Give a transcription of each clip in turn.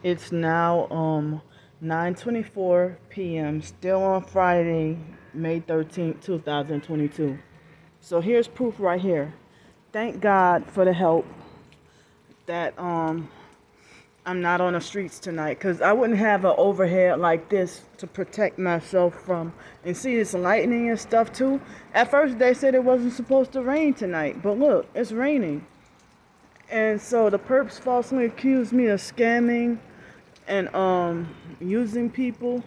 It's now 9:24 p.m. Still on Friday, May 13th, 2022. So here's proof right here. Thank God for the help that I'm not on the streets tonight, because I wouldn't have an overhead like this to protect myself from. And see, it's lightning and stuff too. At first they said it wasn't supposed to rain tonight, but look, it's raining. And so the perps falsely accused me of scamming and using people.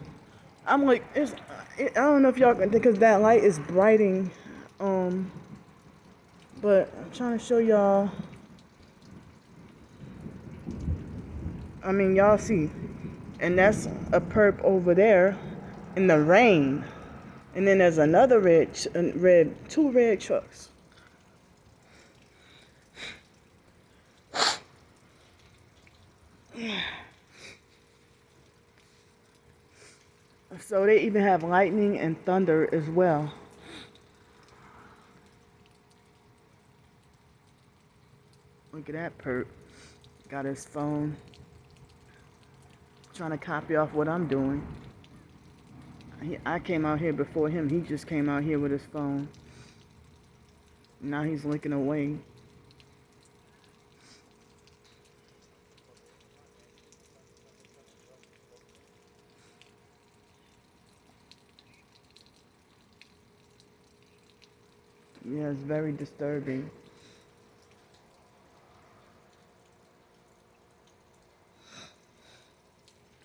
I'm like, I don't know if y'all can, because that light is brighting, um but I'm trying to show y'all. I mean, y'all see, and that's a perp over there in the rain, and then there's another two red trucks. So they even have lightning and thunder as well. Look at that perp. Got his phone. Trying to copy off what I'm doing. I came out here before him. He just came out here with his phone. Now he's looking away. Yeah, it's very disturbing.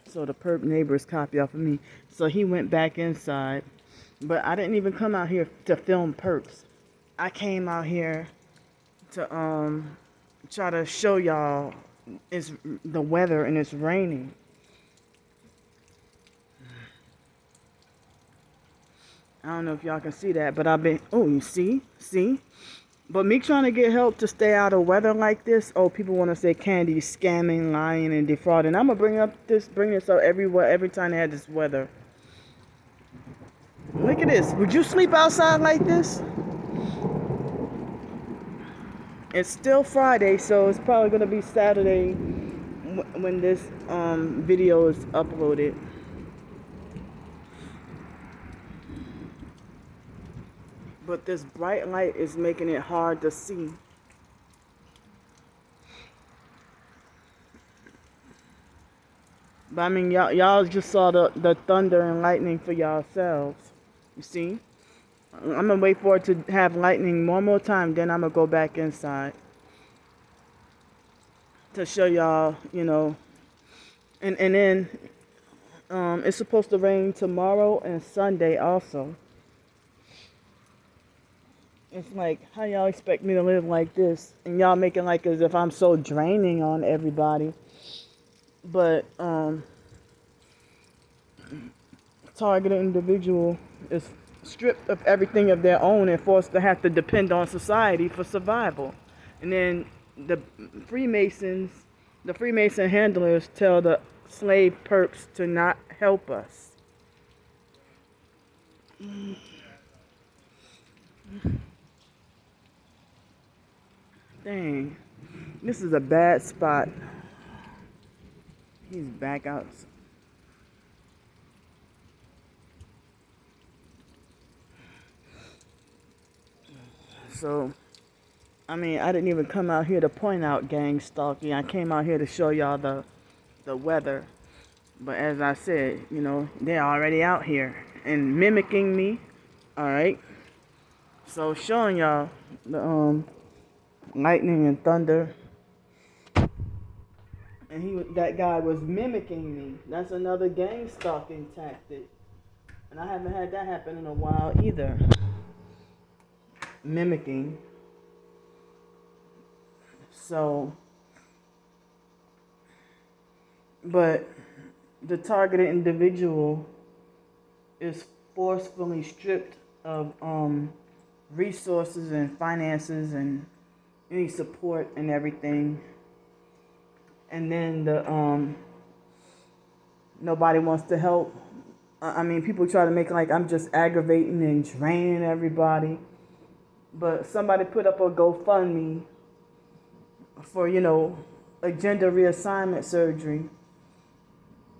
So the perp neighbors copy off of me. So he went back inside. But I didn't even come out here to film perps. I came out here to try to show y'all it's the weather and it's raining. I don't know if y'all can see that, but I've been, oh, you see? But me trying to get help to stay out of weather like this, oh, people want to say Candy's scamming, lying, and defrauding. I'm gonna bring this up every time they had this weather. Look at this. Would you sleep outside like this? It's still Friday, so it's probably gonna be Saturday when this video is uploaded. But this bright light is making it hard to see. But I mean, y'all just saw the thunder and lightning for yourselves. You see? I'm gonna wait for it to have lightning one more time, then I'm gonna go back inside to show y'all, and then it's supposed to rain tomorrow and Sunday also. It's like, how y'all expect me to live like this? And y'all making like as if I'm so draining on everybody. But targeted individual is stripped of everything of their own and forced to have to depend on society for survival. And then the Freemasons, the Freemason handlers tell the slave perps to not help us. Dang, this is a bad spot. He's back out. So, I mean, I didn't even come out here to point out gang stalking. I came out here to show y'all the weather. But as I said, they're already out here and mimicking me. All right. So showing y'all the lightning and thunder, and that guy was mimicking me. That's another gang stalking tactic, and I haven't had that happen in a while either. Mimicking. So, but the targeted individual is forcefully stripped of resources and finances and any support and everything. And then nobody wants to help. I mean, people try to make like I'm just aggravating and draining everybody. But somebody put up a GoFundMe for, a gender reassignment surgery.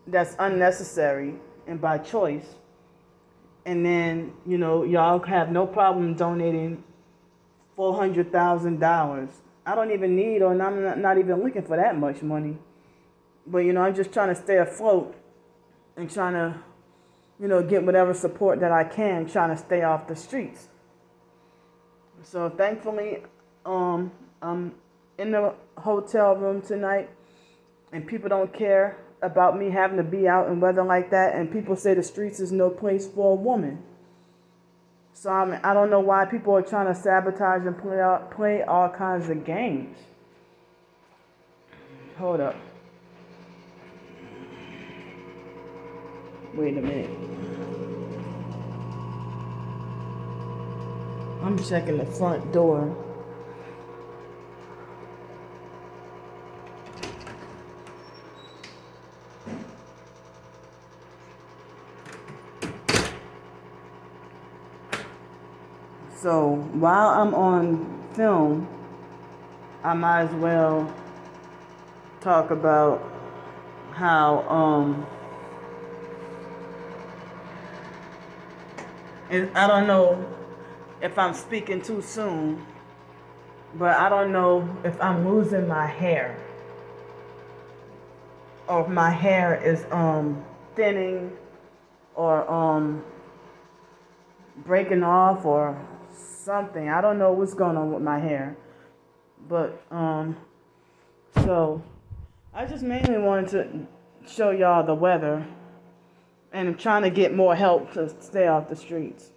that's unnecessary and by choice. And then, y'all have no problem donating $400,000. I don't even need, or I'm not even looking for that much money. But, I'm just trying to stay afloat and trying to, get whatever support that I can, trying to stay off the streets. So thankfully, I'm in the hotel room tonight, and people don't care about me having to be out in weather like that, and people say the streets is no place for a woman. So I don't know why people are trying to sabotage and play all kinds of games. Hold up. Wait a minute. I'm checking the front door. So while I'm on film, I might as well talk about how I don't know if I'm speaking too soon, but I don't know if I'm losing my hair or if my hair is thinning or breaking off or something. I don't know what's going on with my hair, but so I just mainly wanted to show y'all the weather, and I'm trying to get more help to stay off the streets.